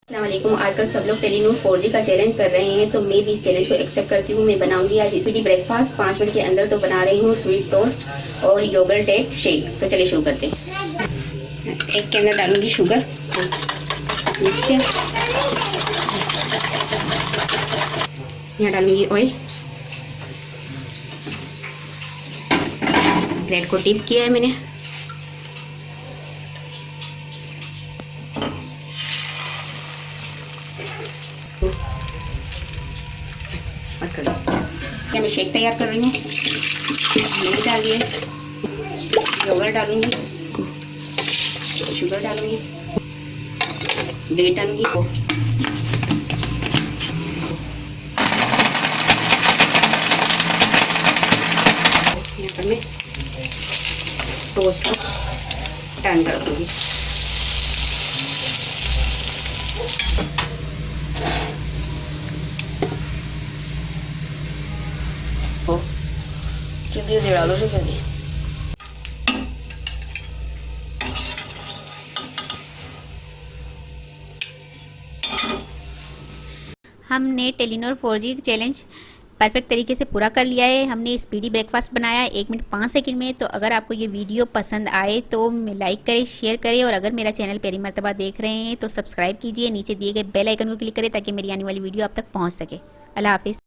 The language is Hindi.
अस्सलामुअलैकुम। आजकल सब लोग टेलीनूर 4G का चैलेंज कर रहे हैं, तो मैं भी इस चैलेंज को एक्सेप्ट करती हूँ। मैं बनाऊंगी आज स्वीटी ब्रेकफास्ट 5 मिनट के अंदर। तो बना रही हूँ स्वीट टोस्ट और योगर्ट डेट शेक। तो चलिए शुरू करते हैं। एक के अंदर डालूंगी शुगर, यहाँ डालूंगी ऑयल। ब्रेड को डिप किया है मैंने। मैं शेक तैयार कर रही हूँ। मैंने डाली है, योगर्ट डालूंगी, शुगर डालूंगी, ब्रेड डालूंगी, यहाँ पर मैं टोस्ट को टर्न कर दूंगी। हमने टेलीनूर 4G चैलेंज परफेक्ट तरीके से पूरा कर लिया है। हमने स्पीडी ब्रेकफास्ट बनाया 1 मिनट 5 सेकंड में। तो अगर आपको ये वीडियो पसंद आए तो लाइक करें, शेयर करें, और अगर मेरा चैनल पहली मर्तबा देख रहे हैं तो सब्सक्राइब कीजिए। नीचे दिए गए बेल आइकन को क्लिक करें ताकि मेरी आने वाली वीडियो आप तक पहुँच सके। अल्लाह हाफिज़।